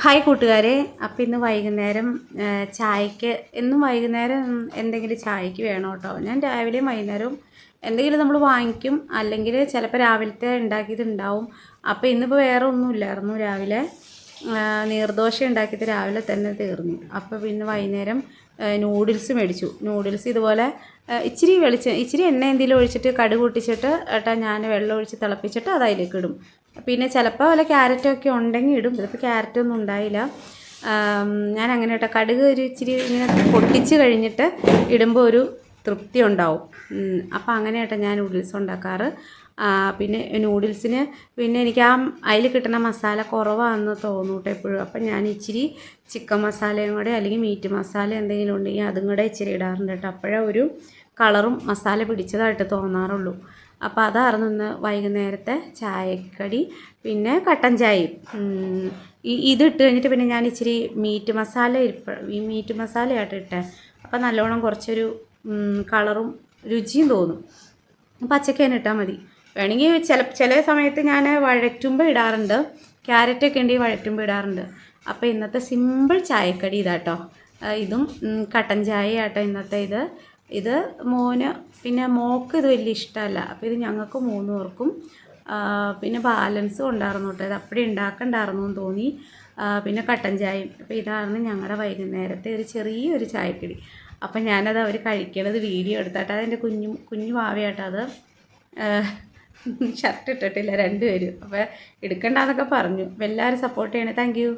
Hi കൂട്ടുകാരെ, അപ്പോൾ ഇന്ന് വൈകുന്നേരം ചായക്ക് എന്നും വൈകുന്നേരം എന്തെങ്കിലും ചായക്ക് വേണം കേട്ടോ. ഞാൻ രാവിലെയും വൈകുന്നേരവും എന്തെങ്കിലും നമ്മൾ വാങ്ങിക്കും, അല്ലെങ്കിൽ ചിലപ്പോൾ രാവിലത്തെ ഉണ്ടാക്കിയിട്ടുണ്ടാവും. അപ്പോൾ ഇന്നിപ്പോൾ വേറെ ഒന്നുമില്ലായിരുന്നു. രാവിലെ നീർദോശ ഉണ്ടാക്കിയിട്ട് രാവിലെ തന്നെ തീർന്നു. അപ്പോൾ പിന്നെ വൈകുന്നേരം നൂഡിൽസ് മേടിച്ചു. നൂഡിൽസ് ഇതുപോലെ ഇച്ചിരി എണ്ണ എന്തെങ്കിലും ഒഴിച്ചിട്ട് കടുക് പൊട്ടിച്ചിട്ട് ഞാൻ വെള്ളം ഒഴിച്ച് തിളപ്പിച്ചിട്ട് അത് അതിലേക്ക് ഇടും. പിന്നെ ചിലപ്പോൾ വല്ല ക്യാരറ്റൊക്കെ ഉണ്ടെങ്കിൽ ഇടും. ഇതിപ്പോൾ ക്യാരറ്റൊന്നും ഉണ്ടായില്ല. ഞാൻ അങ്ങനെ കേട്ടോ, കടുക് ഒരു ഇച്ചിരി ഇങ്ങനെ പൊട്ടിച്ച് കഴിഞ്ഞിട്ട് ഇടുമ്പോൾ ഒരു തൃപ്തി ഉണ്ടാവും. അപ്പോൾ അങ്ങനെ കേട്ടോ ഞാൻ നൂഡിൽസ് ഉണ്ടാക്കാറ്. പിന്നെ നൂഡിൽസിന് പിന്നെ എനിക്ക് അതിൽ കിട്ടുന്ന മസാല കുറവാണെന്ന് തോന്നും കേട്ടോ എപ്പോഴും. അപ്പം ഞാൻ ഇച്ചിരി ചിക്കൻ മസാലയും കൂടെ അല്ലെങ്കിൽ മീറ്റ് മസാല എന്തെങ്കിലും ഉണ്ടെങ്കിൽ അതും കൂടെ ഇച്ചിരി ഇടാറുണ്ട് കേട്ടോ. അപ്പോഴേ ഒരു കളറും മസാല പിടിച്ചതായിട്ട് തോന്നാറുള്ളൂ. അപ്പോൾ അതായിരുന്നു ഇന്ന് വൈകുന്നേരത്തെ ചായക്കടി. പിന്നെ കട്ടൻ ചായയും ഇതിട്ട് കഴിഞ്ഞിട്ട് പിന്നെ ഞാൻ ഇച്ചിരി മീറ്റ് മസാലയായിട്ട് ഇട്ടേ. അപ്പോൾ നല്ലോണം കുറച്ചൊരു കളറും രുചിയും തോന്നും. പച്ചക്ക് തന്നെ ഇട്ടാൽ മതി. വേണമെങ്കിൽ ചില സമയത്ത് ഞാൻ വഴറ്റുമ്പോൾ ഇടാറുണ്ട്. ക്യാരറ്റൊക്കെ ഉണ്ടെങ്കിൽ വഴറ്റുമ്പോൾ ഇടാറുണ്ട്. അപ്പോൾ ഇന്നത്തെ സിമ്പിൾ ചായക്കടി ഇതാട്ടോ. ഇതും കട്ടൻ ചായയാട്ടോ ഇന്നത്തെ ഇത് മോന് പിന്നെ മോൾക്ക് ഇത് വലിയ ഇഷ്ടമല്ല. അപ്പോൾ ഇത് ഞങ്ങൾക്ക് 3 പേർക്കും പിന്നെ ബാലൻസും ഉണ്ടായിരുന്നു കേട്ടോ. ഇത് അപ്പടി ഉണ്ടാക്കണ്ടായിരുന്നു എന്ന് തോന്നി. പിന്നെ കട്ടൻ ചായയും. അപ്പോൾ ഇതാണ് ഞങ്ങളുടെ വൈകുന്നേരത്തെ ഒരു ചെറിയൊരു ചായക്കടി. അപ്പം ഞാനത് അവർ കഴിക്കണത് വീഡിയോ എടുത്താട്ടോ. അതെൻ്റെ കുഞ്ഞു ഭാവിയാട്ടോ. അത് ഷർട്ട് ഇട്ടിട്ടില്ല രണ്ടുപേരും. അപ്പോൾ എടുക്കണ്ടെന്നൊക്കെ പറഞ്ഞു. അപ്പോൾ എല്ലാവരും സപ്പോർട്ട് ചെയ്യണേ. Thank you.